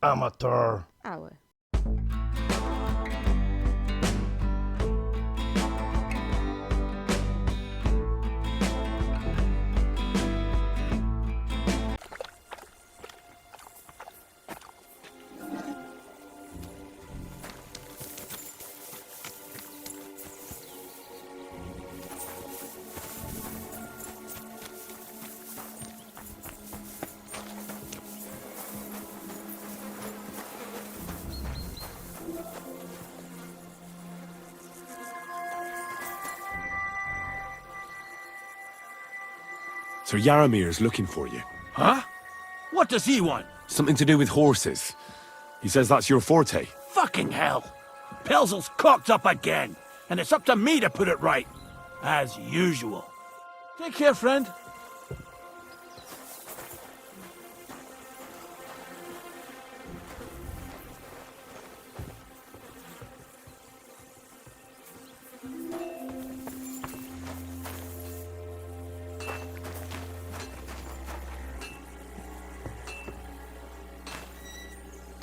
Amateur. Aue. Sir Yaramir's looking for you. Huh? What does he want? Something to do with horses. He says that's your forte. Fucking hell! Pelzel's cocked up again, and it's up to me to put it right. As usual. Take care, friend.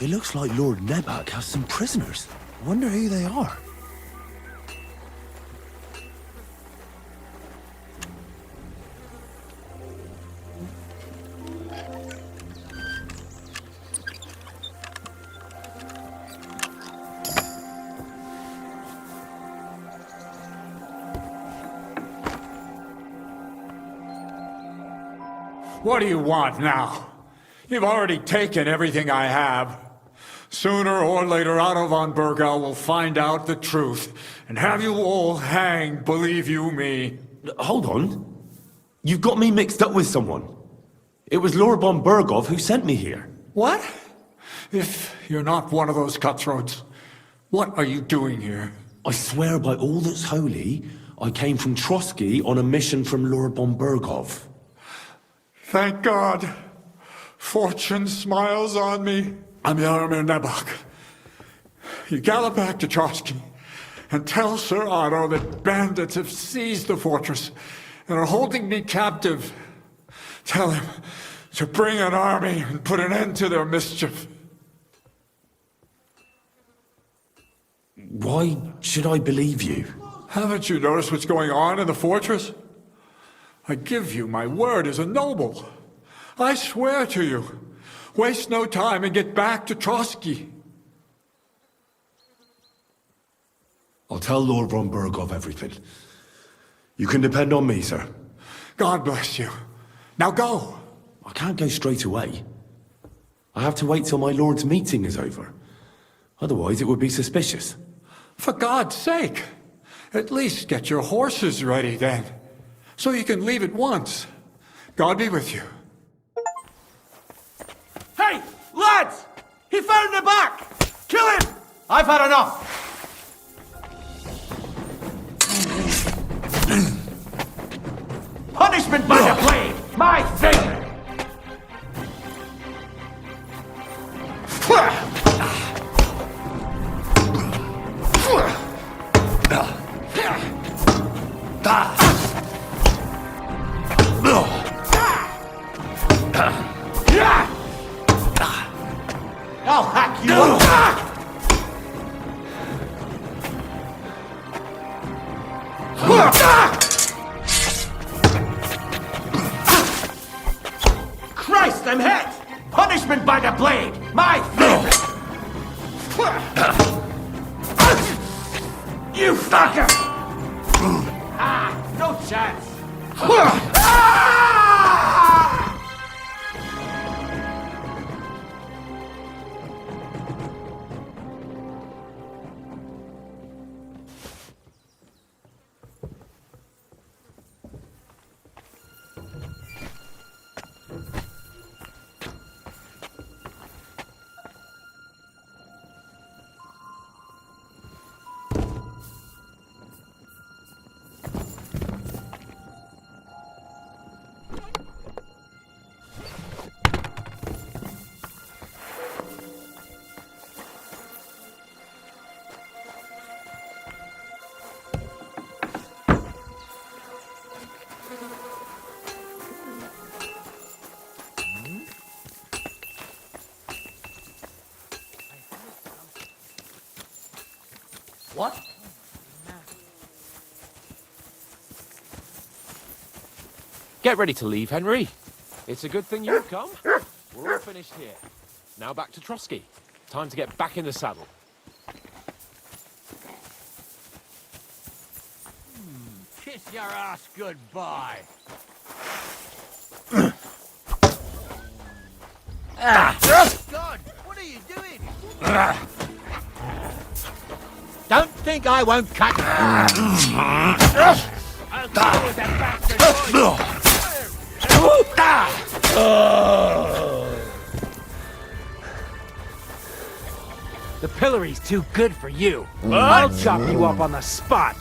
It looks like Lord Nebak has some prisoners. I wonder who they are. What do you want now? You've already taken everything I have. Sooner or later, Otto von Bergau will find out the truth and have you all hanged, believe you me. Hold on. You've got me mixed up with someone. It was Lord von Bergov who sent me here. What? If you're not one of those cutthroats, what are you doing here? I swear by all that's holy, I came from Trotsky on a mission from Lord von Bergov. Thank God. Fortune smiles on me. I'm Yaramir Nebak. You gallop back to Trotsky and tell Sir Otto that bandits have seized the fortress and are holding me captive. Tell him to bring an army and put an end to their mischief. Why should I believe you? Haven't you noticed what's going on in the fortress? I give you my word as a noble. I swear to you. Waste no time and get back to Trotsky. I'll tell Lord von Bergov everything. You can depend on me, sir. God bless you. Now go. I can't go straight away. I have to wait till my lord's meeting is over. Otherwise it would be suspicious. For God's sake, at least get your horses ready then, so you can leave at once. God be with you. Hey, lads! He found the back! Kill him! I've had enough! Punishment by the blade! My favorite! I'll hack you up! Christ, I'm hit! Punishment by the blade! My favorite! You fucker! Ah, no chance! What? Get ready to leave, Henry. It's a good thing you've come. We're all finished here. Now back to Trotsky. Time to get back in the saddle. Kiss your ass goodbye. God, what are you doing? Don't think I won't cut you. I'll deal with that bastard. The pillory's too good for you. I'll chop you up on the spot.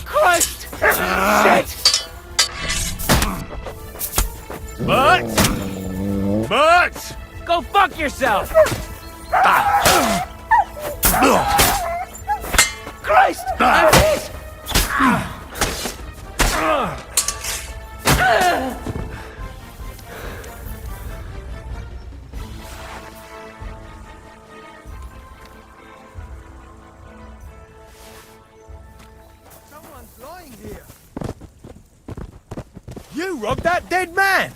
Christ! Shit! But! Go fuck yourself! Christ! I'm hit! Someone's lying here. You robbed that dead man.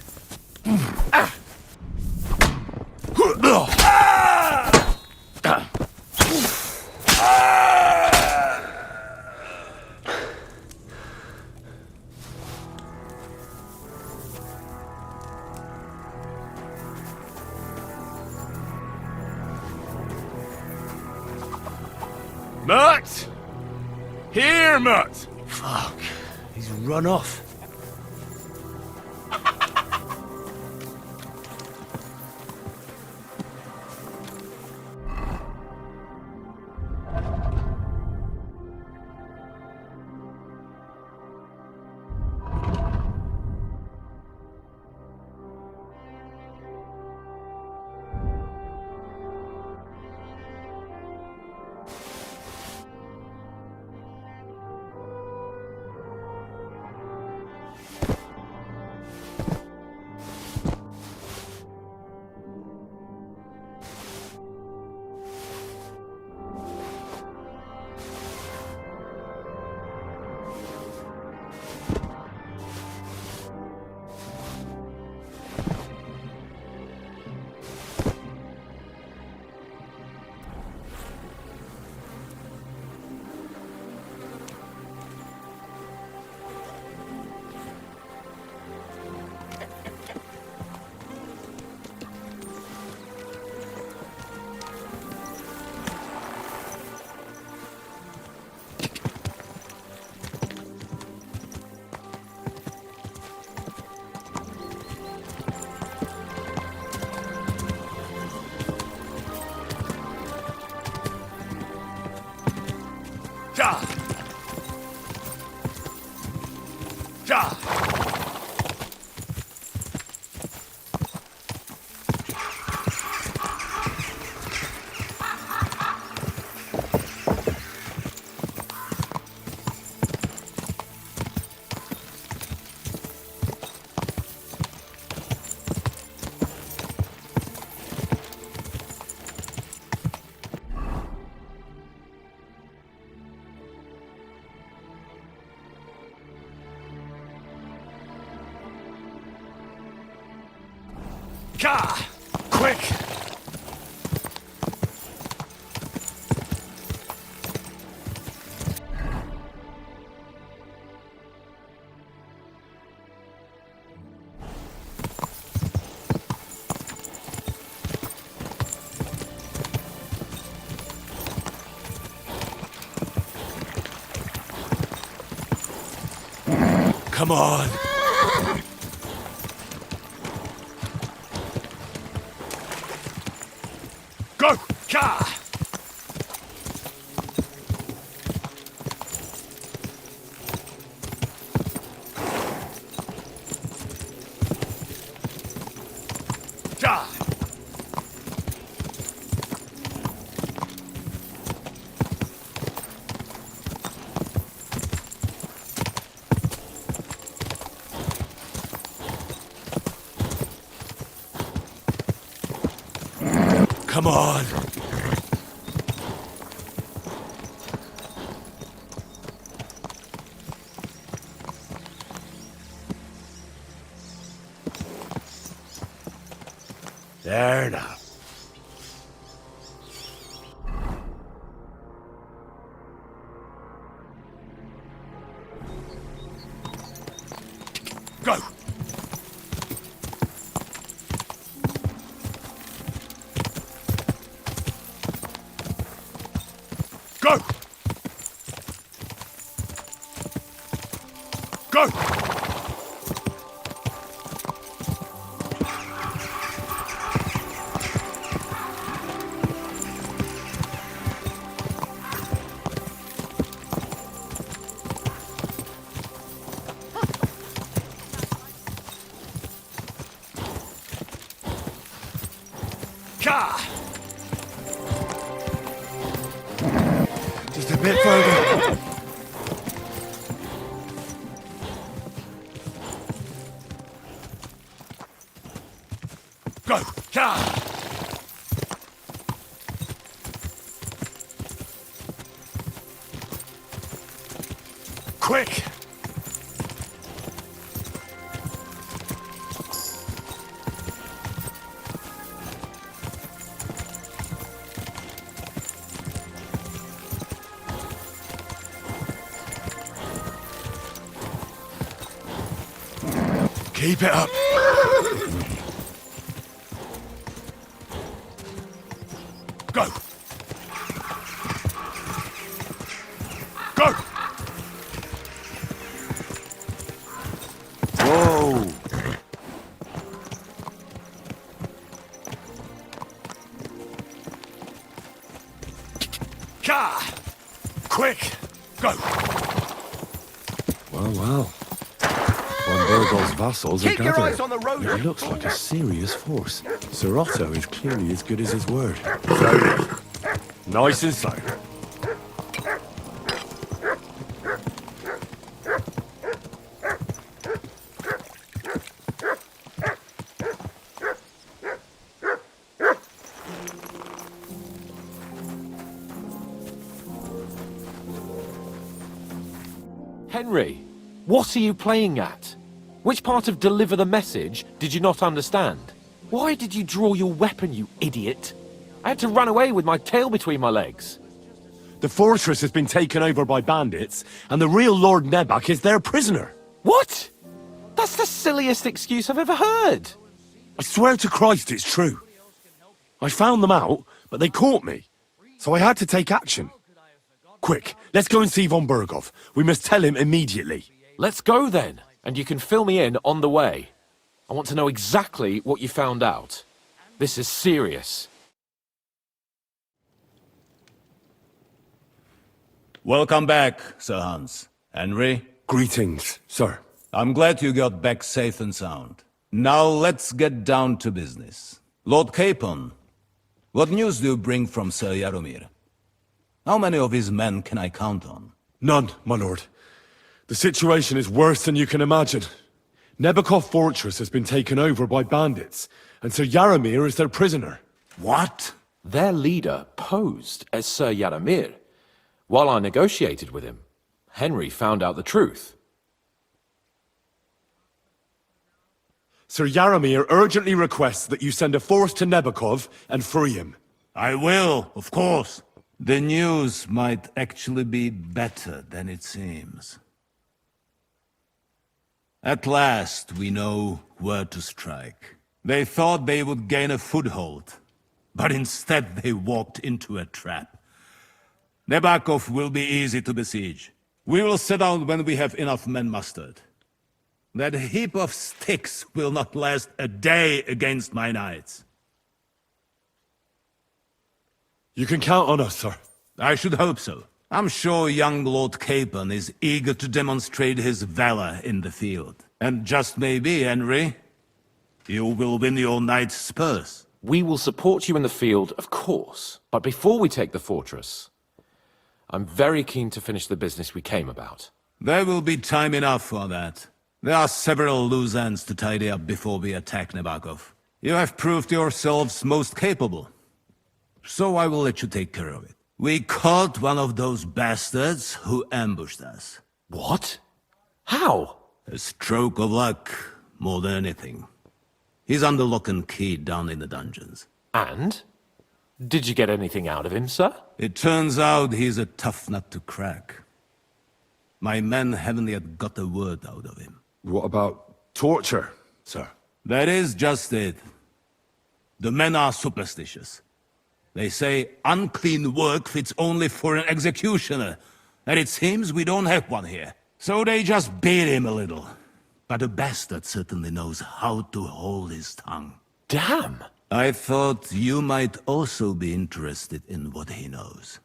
Mutt! Here, Mutt! Fuck. He's run off. Ja! Ja! Ka! Quick! Come on! Go! Ka! Ja! Come on. There now. Go! Go! Go! Just a bit further. Go! Quick! Keep it up. Go. Go. Whoa. Ka. Quick. Go. Well. Von Burgol's vassals are Keep your gathering. eyes on the road. It looks like a serious force. Sir Otto is clearly as good as his word. Nice and slow. Henry, what are you playing at? Which part of deliver the message did you not understand? Why did you draw your weapon, you idiot? I had to run away with my tail between my legs. The fortress has been taken over by bandits, and the real Lord Nebak is their prisoner. What? That's the silliest excuse I've ever heard. I swear to Christ it's true. I found them out, but they caught me. So I had to take action. Quick, let's go and see von Burgov. We must tell him immediately. Let's go then, and you can fill me in on the way. I want to know exactly what you found out. This is serious. Welcome back, Sir Hans. Henry, Greetings, sir. I'm glad you got back safe and sound. Now let's get down to business. Lord Capon, what news do you bring from Sir Jaromir? How many of his men can I count on? None, my lord. The situation is worse than you can imagine. Nebakov Fortress has been taken over by bandits, and Sir Jaromir is their prisoner. What? Their leader posed as Sir Jaromir. While I negotiated with him, Henry found out the truth. Sir Jaromir urgently requests that you send a force to Nebakov and free him. I will, of course. The news might actually be better than it seems. At last, we know where to strike. They thought they would gain a foothold, but instead they walked into a trap. Nebakov will be easy to besiege. We will set out when we have enough men mustered. That heap of sticks will not last a day against my knights. You can count on us, sir. I should hope so. I'm sure young Lord Capon is eager to demonstrate his valor in the field. And just maybe, Henry, you will win your knight's spurs. We will support you in the field, of course. But before we take the fortress, I'm very keen to finish the business we came about. There will be time enough for that. There are several loose ends to tidy up before we attack Nebakov. You have proved yourselves most capable. so I will let you take care of it. We caught one of those bastards who ambushed us. What? How? A stroke of luck, more than anything. He's under lock and key down in the dungeons. And? Did you get anything out of him, sir? It turns out he's a tough nut to crack. My men haven't yet got a word out of him. What about torture, sir? That is just it. The men are superstitious. They say unclean work fits only for an executioner, and it seems we don't have one here. So they just beat him a little. But the bastard certainly knows how to hold his tongue. Damn! I thought you might also be interested in what he knows.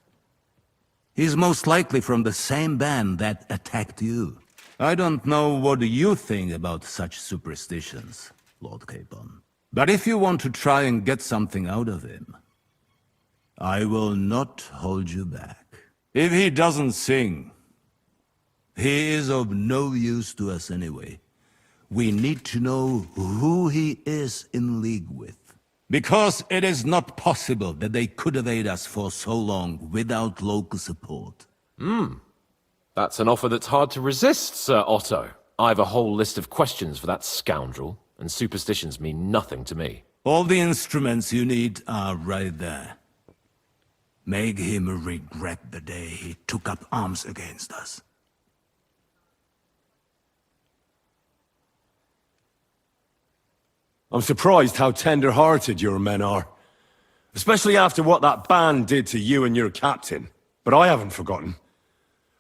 He's most likely from the same band that attacked you. I don't know what you think about such superstitions, Lord Capon. But if you want to try and get something out of him, I will not hold you back. If he doesn't sing, he is of no use to us anyway. We need to know who he is in league with. Because it is not possible that they could evade us for so long without local support. That's an offer that's hard to resist, Sir Otto. I've a whole list of questions for that scoundrel, and superstitions mean nothing to me. All the instruments you need are right there. Make him regret the day he took up arms against us. I'm surprised how tender-hearted your men are. Especially after what that band did to you and your captain. But I haven't forgotten.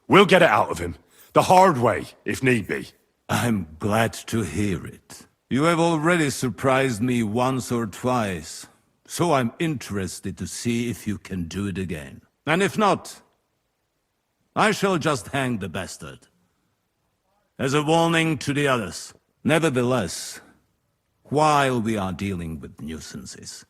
We'll get it out of him. The hard way, if need be. I'm glad to hear it. You have already surprised me once or twice, so I'm interested to see if you can do it again. And if not, I shall just hang the bastard. As a warning to the others. Nevertheless, while we are dealing with nuisances,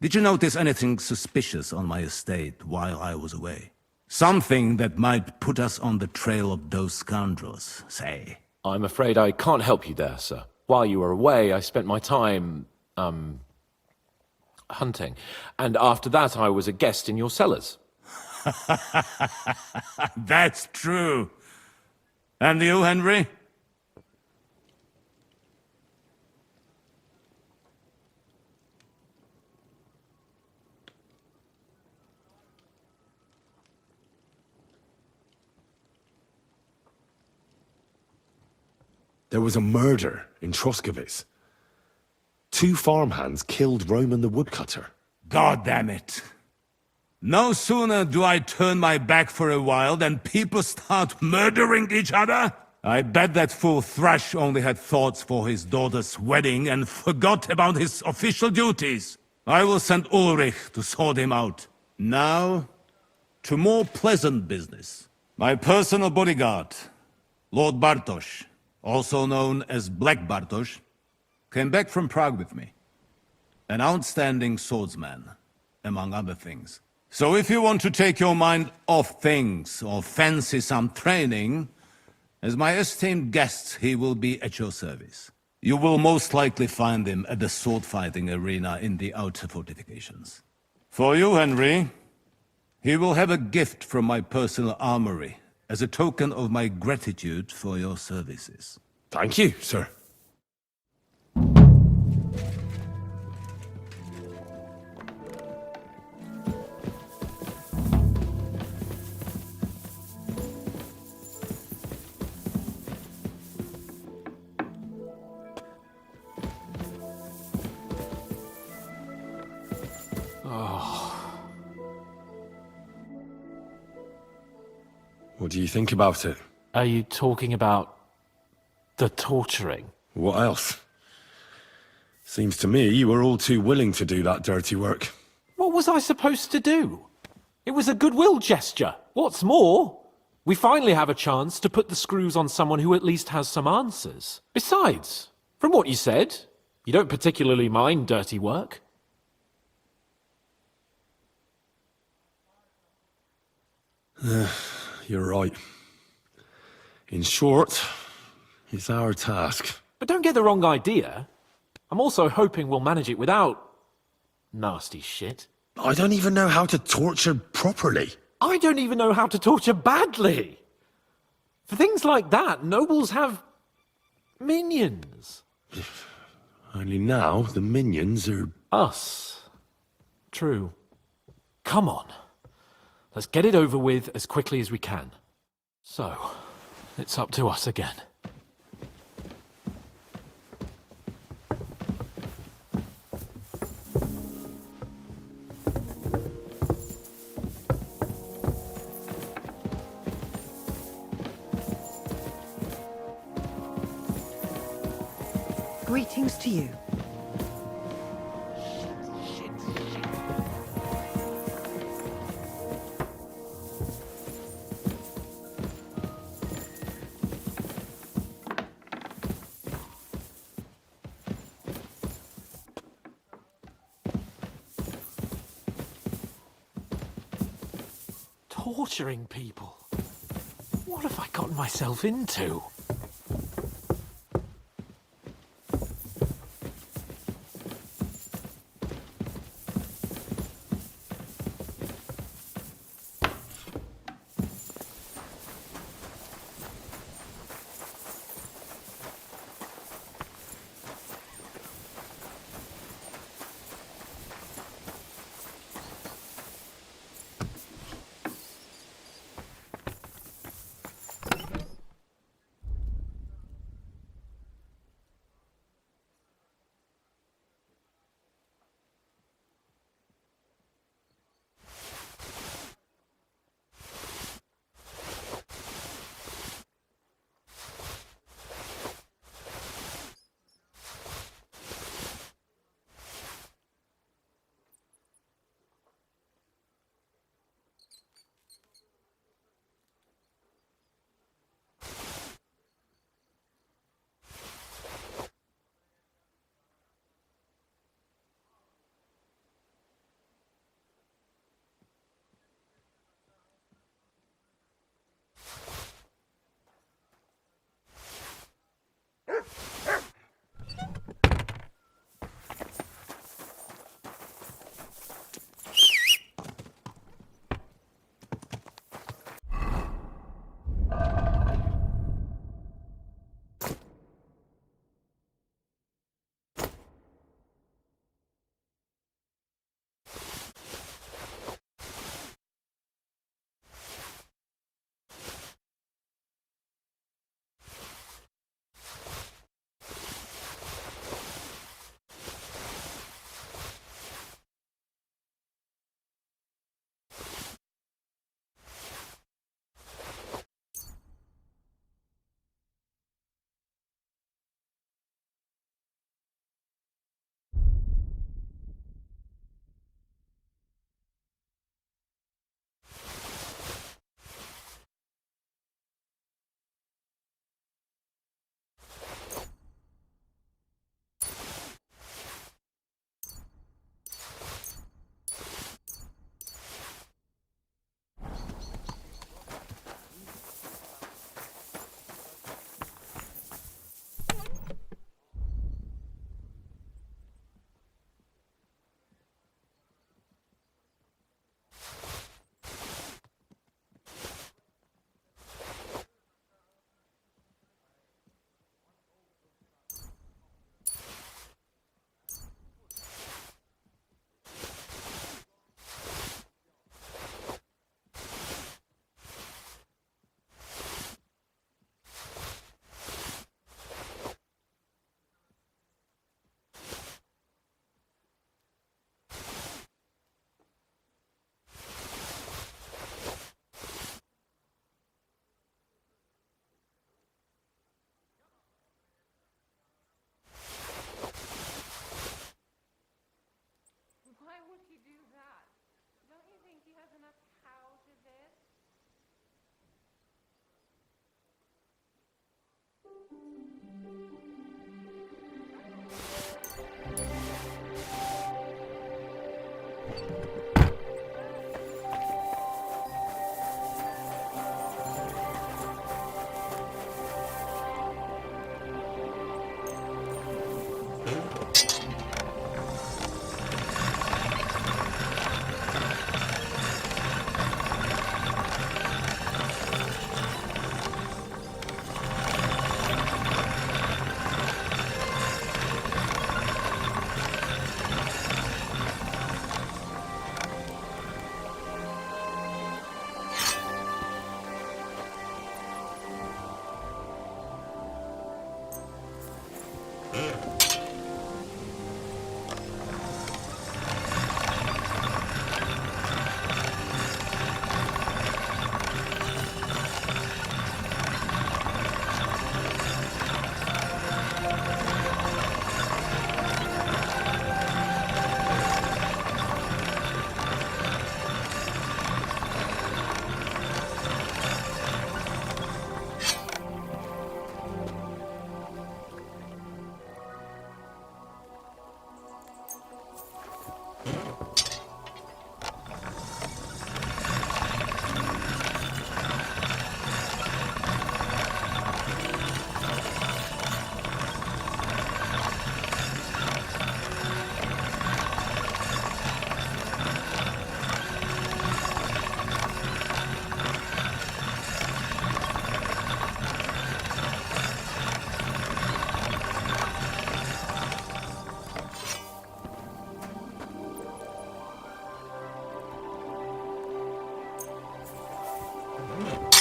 did you notice anything suspicious on my estate while I was away? Something that might put us on the trail of those scoundrels, say. I'm afraid I can't help you there, sir. While you were away, I spent my time, hunting. And after that, I was a guest in your cellars. That's true. And you, Henry? There was a murder in Troskowitz. 2 farmhands killed Roman the woodcutter. God damn it. No sooner do I turn my back for a while than people start murdering each other. I bet that fool Thrash only had thoughts for his daughter's wedding and forgot about his official duties. I will send Ulrich to sort him out. Now, to more pleasant business. My personal bodyguard, Lord Bartosz, also known as Black Bartosz, came back from Prague with me. An outstanding swordsman, among other things. So if you want to take your mind off things or fancy some training, as my esteemed guest, he will be at your service. You will most likely find him at the sword-fighting arena in the outer fortifications. For you, Henry, he will have a gift from my personal armory as a token of my gratitude for your services. Thank you, sir. What do you think about it? Are you talking about the torturing? What else? Seems to me you were all too willing to do that dirty work. What was I supposed to do? It was a goodwill gesture. What's more, we finally have a chance to put the screws on someone who at least has some answers. Besides, from what you said, you don't particularly mind dirty work. You're right. In short, it's our task. But don't get the wrong idea. I'm also hoping we'll manage it without nasty shit. I don't even know how to torture properly. I don't even know how to torture badly. For things like that, nobles have minions. Only now, the minions are... Us. True. Come on. Let's get it over with as quickly as we can. So, it's up to us again. Greetings to you. Torturing people? What have I gotten myself into?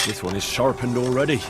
This one is sharpened already.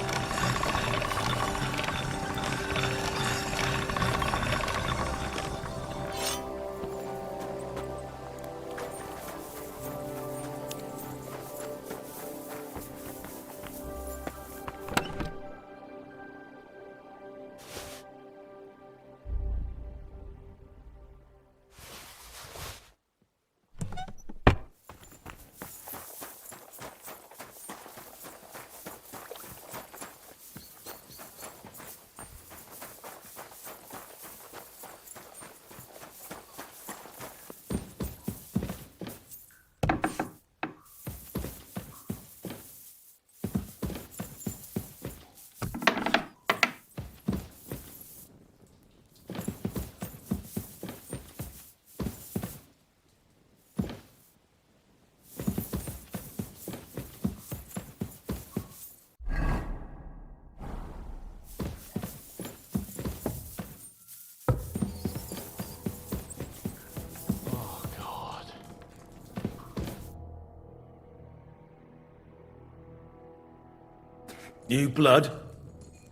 New blood?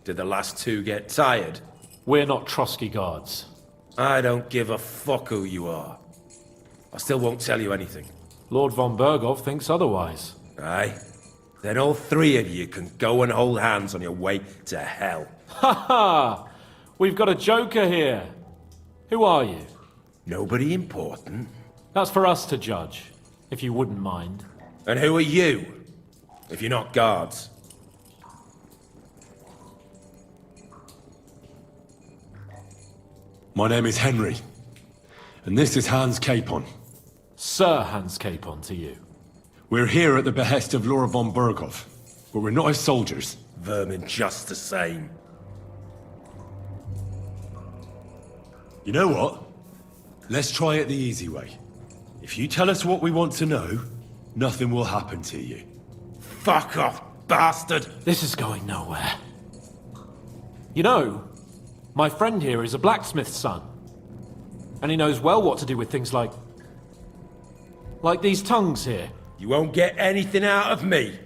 Did the last two get tired? We're not Trotsky guards. I don't give a fuck who you are. I still won't tell you anything. Lord von Berghoff thinks otherwise. Aye? Then all three of you can go and hold hands on your way to hell. Ha ha! We've got a joker here. Who are you? Nobody important. That's for us to judge, if you wouldn't mind. And who are you? If you're not guards. My name is Henry, and this is Hans Capon. Sir Hans Capon to you. We're here at the behest of Laura von Berghoff, but we're not his soldiers. Vermin just the same. You know what? Let's try it the easy way. If you tell us what we want to know, nothing will happen to you. Fuck off, bastard! This is going nowhere. You know, my friend here is a blacksmith's son. And he knows well what to do with things like these tongues here. You won't get anything out of me.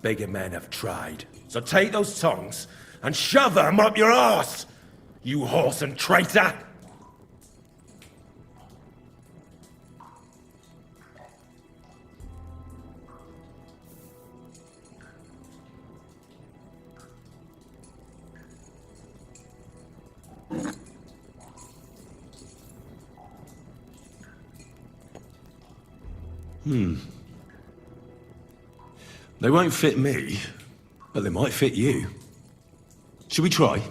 Bigger men have tried. So take those tongues and shove them up your arse, you horse and traitor! They won't fit me, but they might fit you. Should we try?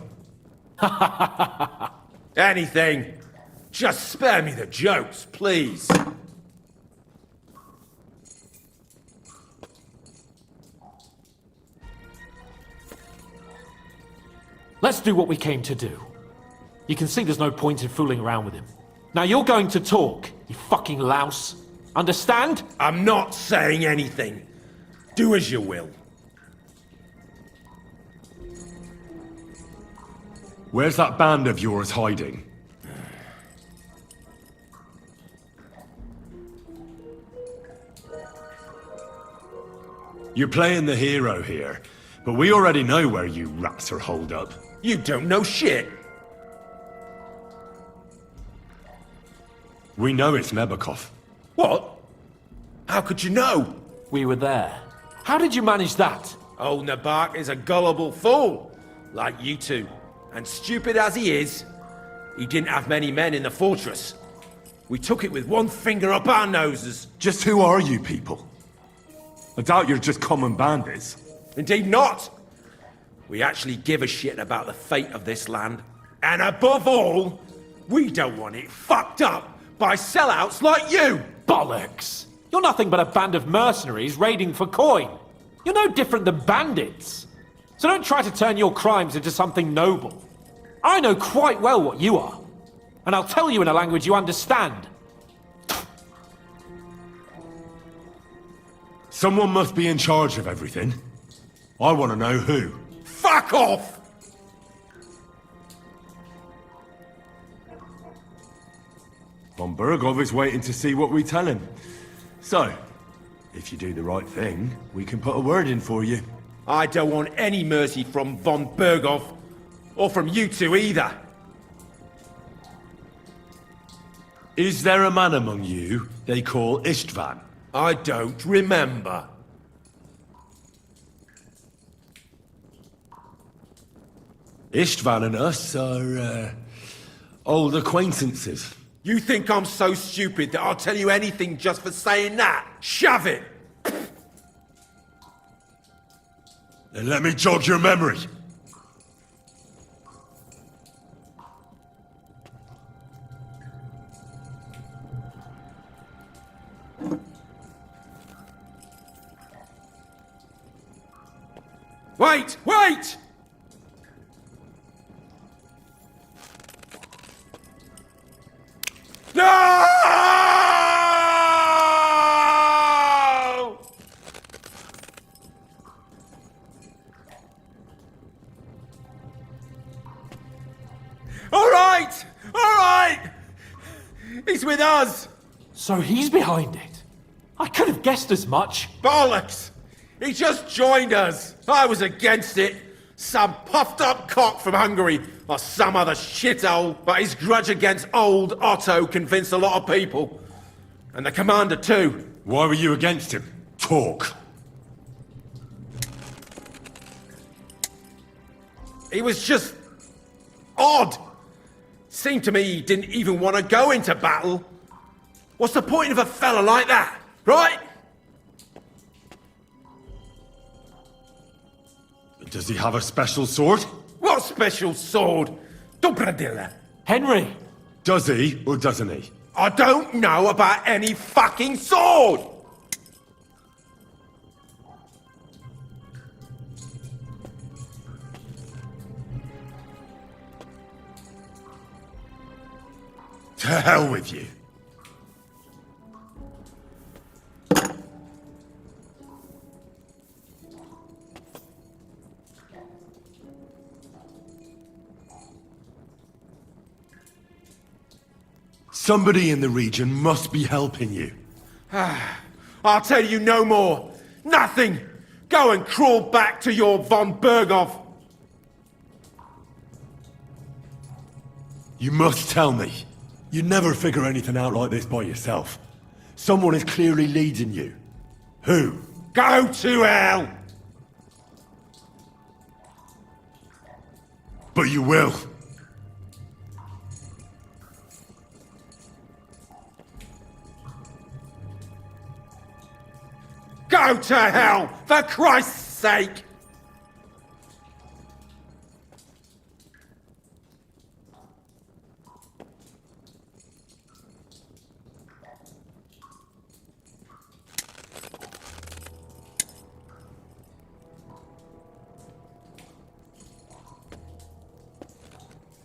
Anything. Just spare me the jokes, please. Let's do what we came to do. You can see there's no point in fooling around with him. Now you're going to talk, you fucking louse. Understand? I'm not saying anything. Do as you will. Where's that band of yours hiding? You're playing the hero here, but we already know where you rats are holed up. You don't know shit. We know it's Nebakov. What? How could you know? We were there. How did you manage that? Old Nabak is a gullible fool, like you two. And stupid as he is, he didn't have many men in the fortress. We took it with one finger up our noses. Just who are you people? I doubt you're just common bandits. Indeed not. We actually give a shit about the fate of this land. And above all, we don't want it fucked up by sellouts like you! Bollocks! You're nothing but a band of mercenaries raiding for coin. You're no different than bandits. So don't try to turn your crimes into something noble. I know quite well what you are. And I'll tell you in a language you understand. Someone must be in charge of everything. I want to know who. Fuck off! Von Burgov is waiting to see what we tell him. So, if you do the right thing, we can put a word in for you. I don't want any mercy from von Burgov, or from you two either. Is there a man among you they call Istvan? I don't remember. Istvan and us are, old acquaintances. You think I'm so stupid that I'll tell you anything just for saying that? Shove it! Then let me jog your memory. Wait! Wait! No! All right! All right! He's with us! So he's behind it. I could have guessed as much. Bollocks! He just joined us. I was against it. Some puffed up cock from Hungary, or some other shithole, but his grudge against old Otto convinced a lot of people. And the commander too. Why were you against him? Talk. He was just odd. Seemed to me he didn't even want to go into battle. What's the point of a fella like that, right? Does he have a special sword? What special sword? Dobradilla. Henry! Does he, or doesn't he? I don't know about any fucking sword! To hell with you. Somebody in the region must be helping you. I'll tell you no more. Nothing! Go and crawl back to your von Burgov. You must tell me. You never figure anything out like this by yourself. Someone is clearly leading you. Who? Go to hell! But you will. Go to hell, for Christ's sake!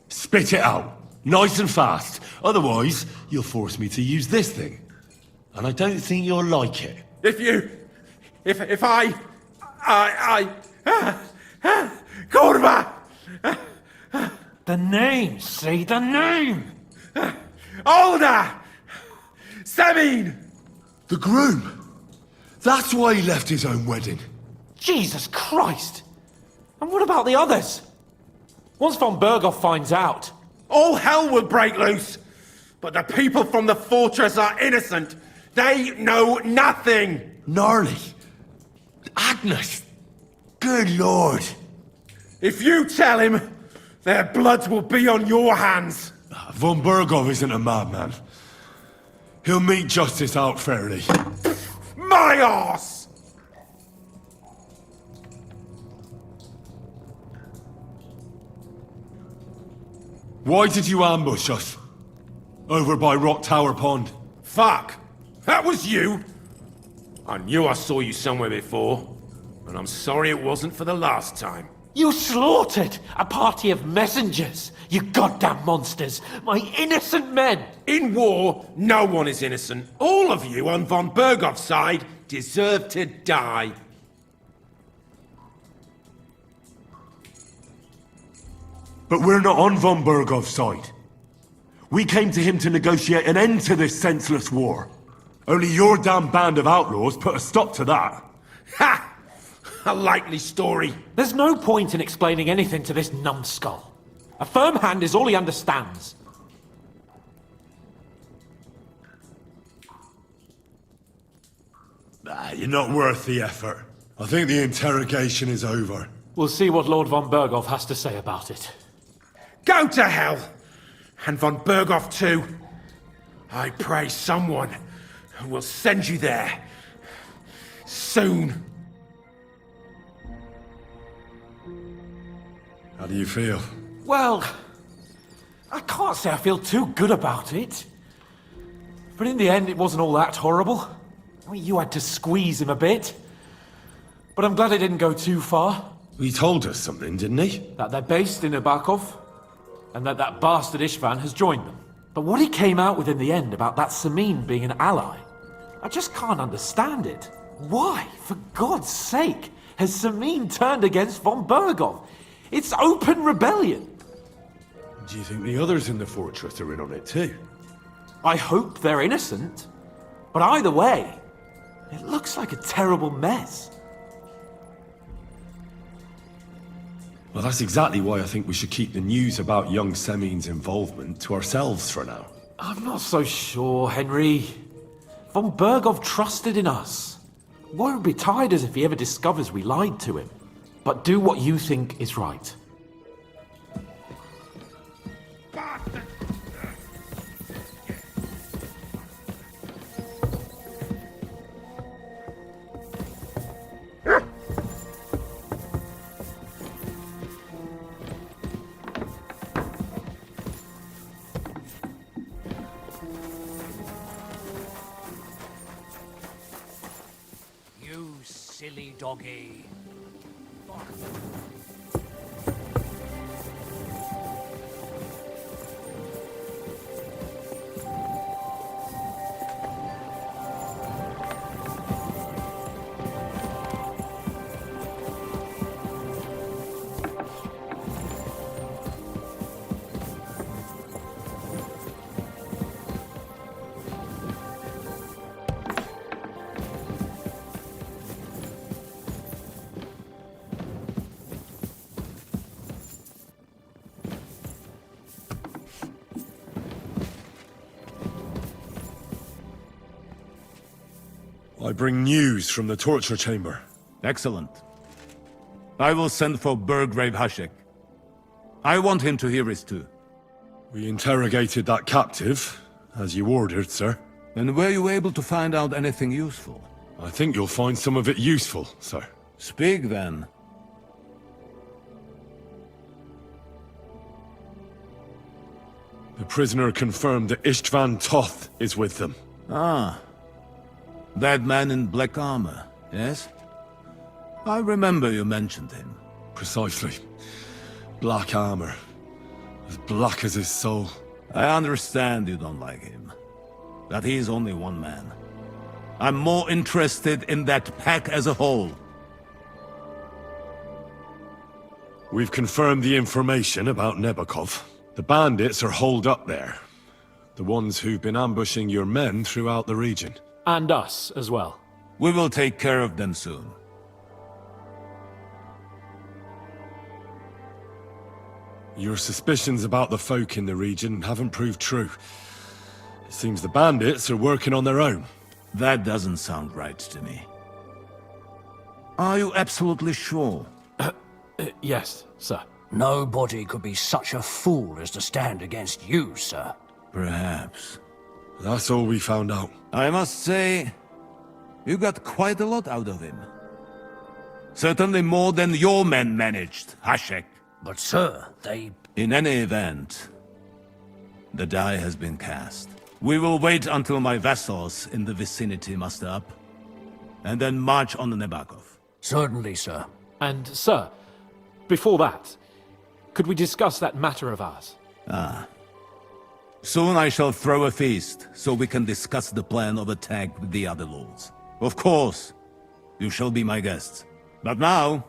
Spit it out. Nice and fast. Otherwise, you'll force me to use this thing. And I don't think you'll like it. If I... Kurva! The name! Say the name! Olda! Sabine! The groom. That's why he left his own wedding. Jesus Christ! And what about the others? Once von Burgov finds out... All hell will break loose! But the people from the fortress are innocent. They know nothing. Gnarly. Agnes. Good lord. If you tell him, their blood will be on your hands. Von Bergov isn't a madman. He'll meet justice out fairly. My arse! Why did you ambush us? Over by Rock Tower Pond. Fuck! That was you! I knew I saw you somewhere before, and I'm sorry it wasn't for the last time. You slaughtered a party of messengers, you goddamn monsters, my innocent men! In war, no one is innocent. All of you on von Bergov's side deserve to die. But we're not on von Bergov's side. We came to him to negotiate an end to this senseless war. Only your damn band of outlaws put a stop to that. Ha! A likely story. There's no point in explaining anything to this numbskull. A firm hand is all he understands. You're not worth the effort. I think the interrogation is over. We'll see what Lord von Bergov has to say about it. Go to hell! And von Bergov too. I pray someone will send you there. Soon. How do you feel? Well, I can't say I feel too good about it. But in the end, it wasn't all that horrible. I mean, you had to squeeze him a bit. But I'm glad it didn't go too far. He told us something, didn't he? That they're based in Nabokov, and that bastard Istvan has joined them. But what he came out with in the end about that Samin being an ally, I just can't understand it. Why, for God's sake, has Samin turned against von Bergov? It's open rebellion. Do you think the others in the fortress are in on it too? I hope they're innocent. But either way, it looks like a terrible mess. Well, that's exactly why I think we should keep the news about young Semin's involvement to ourselves for now. I'm not so sure, Henry. Von Bergov trusted in us. Won't be tired as if he ever discovers we lied to him. But do what you think is right. You silly doggy. I bring news from the torture chamber. Excellent. I will send for Burgrave Hashek. I want him to hear it too. We interrogated that captive, as you ordered, sir. And were you able to find out anything useful? I think you'll find some of it useful, sir. Speak then. The prisoner confirmed that Istvan Toth is with them. Ah. That man in black armor, yes? I remember you mentioned him. Precisely. Black armor. As black as his soul. I understand you don't like him. That he's only one man. I'm more interested in that pack as a whole. We've confirmed the information about Nebokov. The bandits are holed up there. The ones who've been ambushing your men throughout the region. And us as well. We will take care of them soon. Your suspicions about the folk in the region haven't proved true. Seems the bandits are working on their own. That doesn't sound right to me. Are you absolutely sure? Yes, sir. Nobody could be such a fool as to stand against you, sir. Perhaps. That's all we found out. I must say, you got quite a lot out of him. Certainly more than your men managed, Hashek. But, sir, they... In any event, the die has been cast. We will wait until my vassals in the vicinity muster up, and then march on Nebakov. Certainly, sir. And, sir, before that, could we discuss that matter of ours? Soon I shall throw a feast, so we can discuss the plan of attack with the other lords. Of course, you shall be my guests. But now,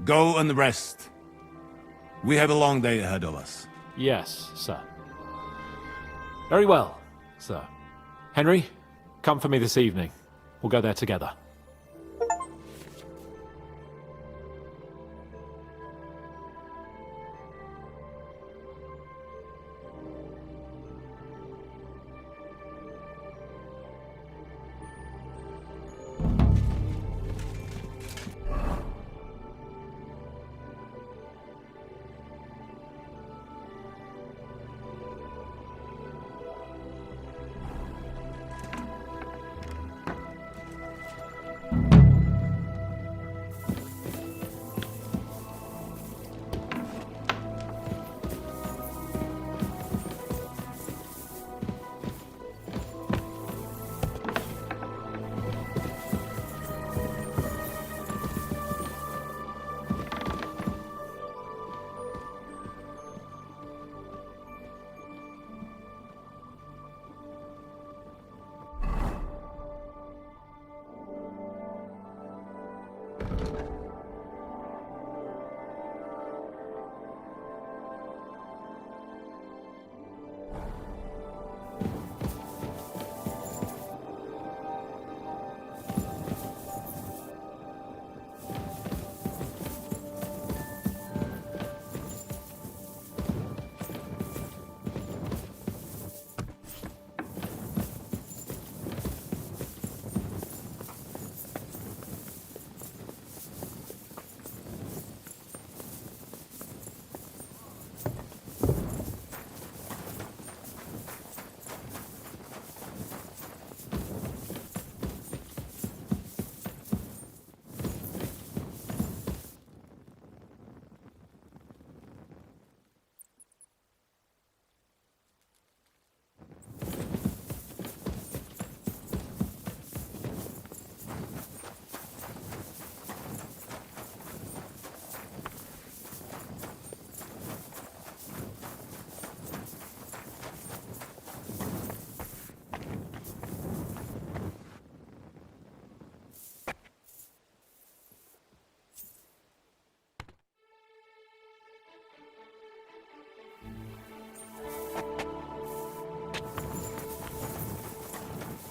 go and rest. We have a long day ahead of us. Yes, sir. Very well, sir. Henry, come for me this evening. We'll go there together.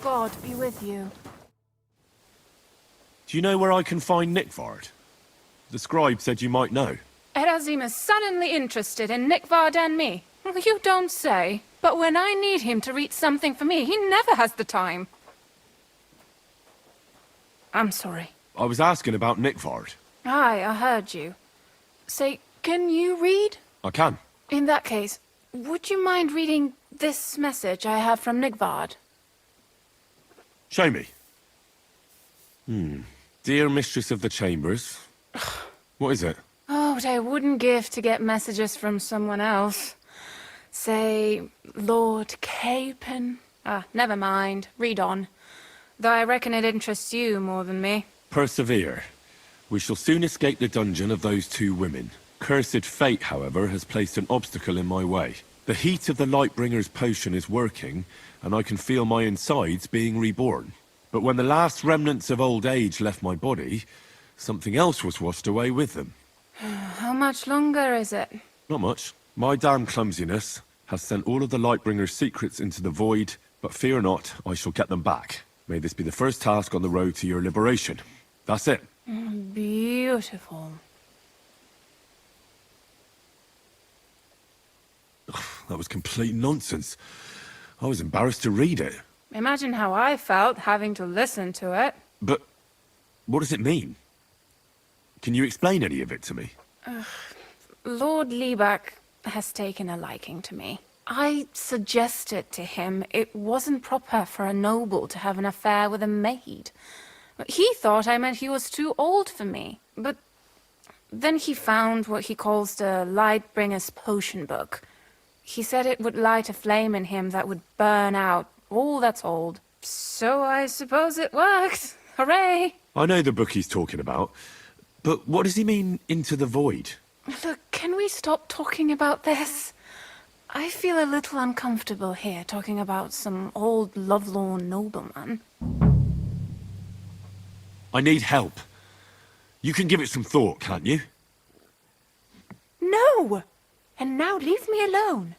God be with you. Do you know where I can find Nickvard? The scribe said you might know. Erazim is suddenly interested in Nickvard and me. You don't say. But when I need him to read something for me, he never has the time. I'm sorry. I was asking about Nickvard. Aye, I heard you. Say, can you read? I can. In that case, would you mind reading this message I have from Nickvard? Show me. Dear Mistress of the Chambers. What is it? Oh, what I wouldn't give to get messages from someone else. Say, Lord Capon. Never mind. Read on. Though I reckon it interests you more than me. Persevere. We shall soon escape the dungeon of those two women. Cursed fate, however, has placed an obstacle in my way. The heat of the Lightbringer's potion is working, and I can feel my insides being reborn. But when the last remnants of old age left my body, something else was washed away with them. How much longer is it? Not much. My damn clumsiness has sent all of the Lightbringer's secrets into the void, but fear not, I shall get them back. May this be the first task on the road to your liberation. That's it. Beautiful. That was complete nonsense. I was embarrassed to read it. Imagine how I felt having to listen to it. But what does it mean? Can you explain any of it to me? Lord Liebach has taken a liking to me. I suggested to him it wasn't proper for a noble to have an affair with a maid. He thought I meant he was too old for me, but then he found what he calls the Lightbringer's Potion Book. He said it would light a flame in him that would burn out all that's old. So I suppose it worked. Hooray! I know the book he's talking about, but what does he mean, into the void? Look, can we stop talking about this? I feel a little uncomfortable here, talking about some old lovelorn nobleman. I need help. You can give it some thought, can't you? No! And now leave me alone.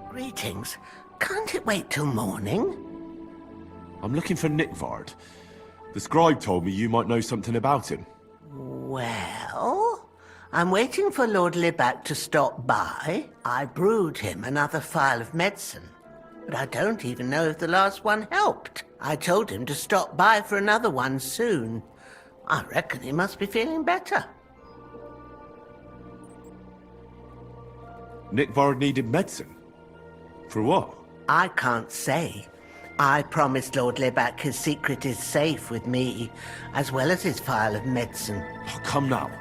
Greetings. Can't it wait till morning? I'm looking for Nickvard. The scribe told me you might know something about him. Well, I'm waiting for Lord Liebach to stop by. I brewed him another phial of medicine. but I don't even know if the last one helped. I told him to stop by for another one soon. I reckon he must be feeling better. Nick Vard needed medicine? For what? I can't say. I promised Lord Libac his secret is safe with me, as well as his file of medicine. Oh, come now.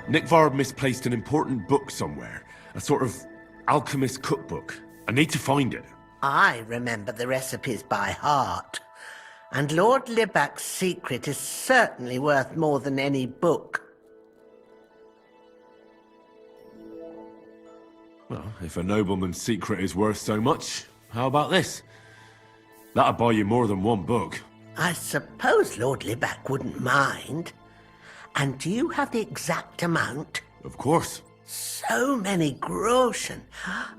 Nick Vard misplaced an important book somewhere. A sort of alchemist cookbook. I need to find it. I remember the recipes by heart. And Lord Libac's secret is certainly worth more than any book. Well, if a nobleman's secret is worth so much, how about this? That'll buy you more than one book. I suppose Lord Libac wouldn't mind. And do you have the exact amount? Of course. So many groschen.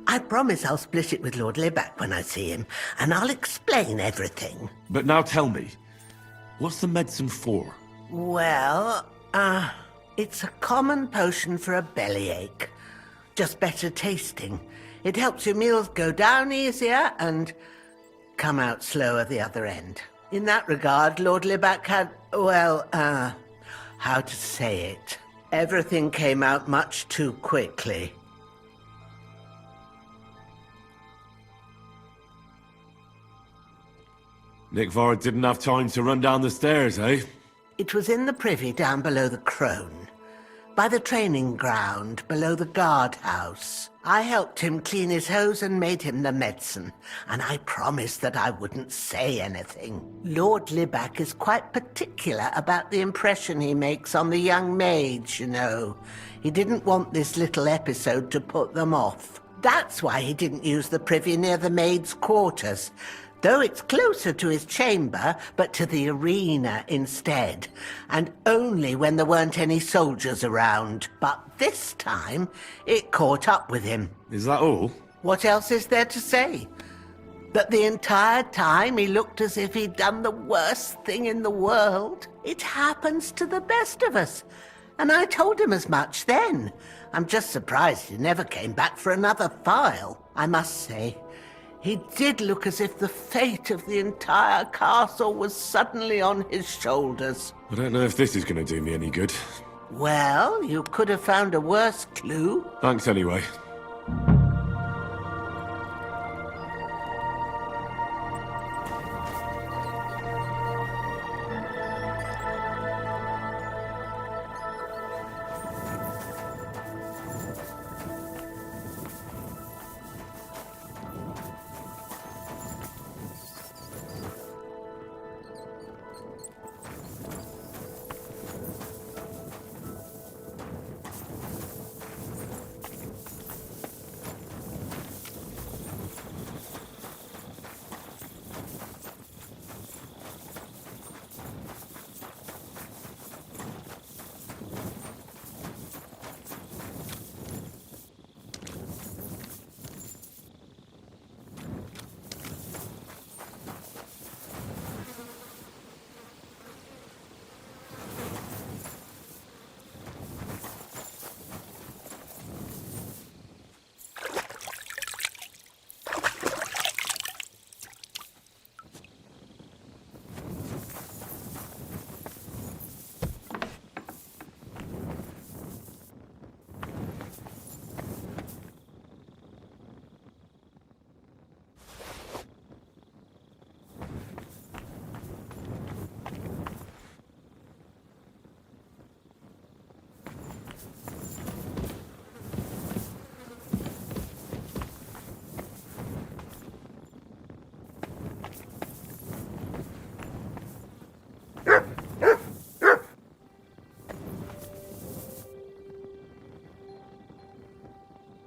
I promise I'll split it with Lord Libac when I see him, and I'll explain everything. But now tell me, what's the medicine for? Well, it's a common potion for a bellyache. Just better tasting. It helps your meals go down easier and come out slower the other end. In that regard, Lord Libac had, well, how to say it? Everything came out much too quickly. Nick Vard didn't have time to run down the stairs, eh? It was in the privy down below the crone, by the training ground below the guardhouse. I helped him clean his hose and made him the medicine, and I promised that I wouldn't say anything. Lord Libac is quite particular about the impression he makes on the young maids, you know. He didn't want this little episode to put them off. That's why he didn't use the privy near the maids' quarters, though it's closer to his chamber, but to the arena instead, and only when there weren't any soldiers around. But this time, it caught up with him. Is that all? What else is there to say? That the entire time he looked as if he'd done the worst thing in the world. It happens to the best of us. And I told him as much then. I'm just surprised he never came back for another file. I must say, he did look as if the fate of the entire castle was suddenly on his shoulders. I don't know if this is going to do me any good. Well, you could have found a worse clue. Thanks anyway.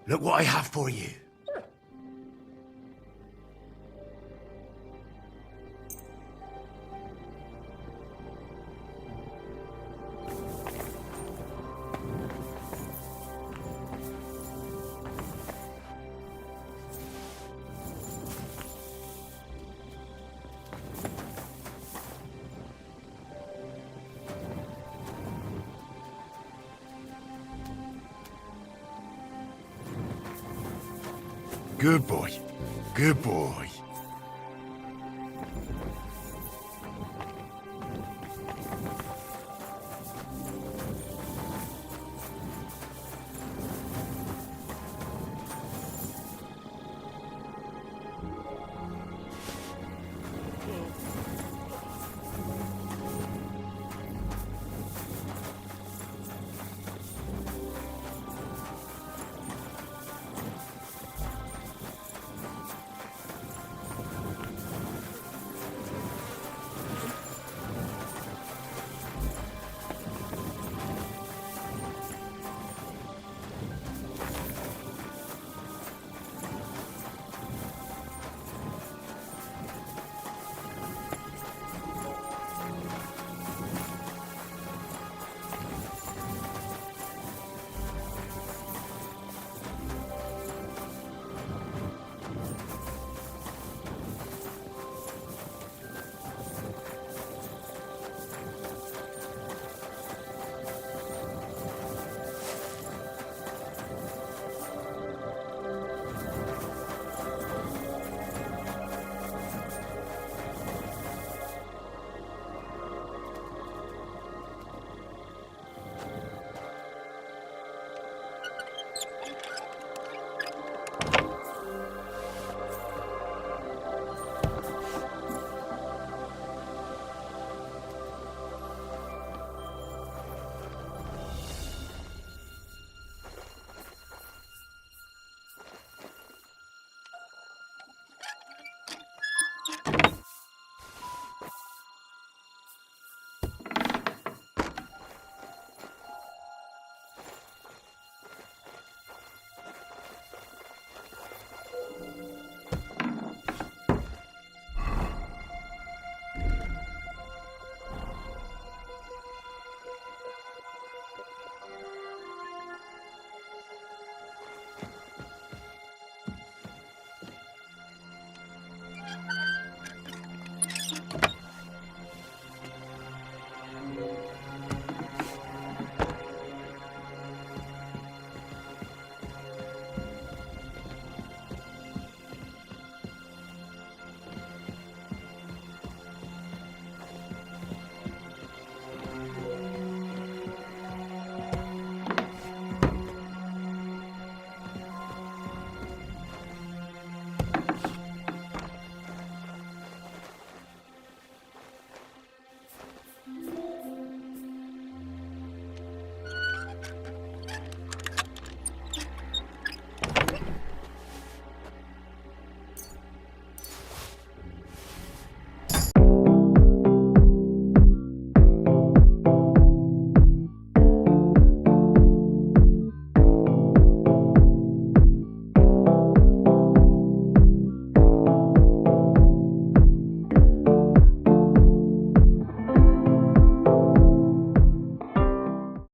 Look what I have for you. Good boy. Good boy.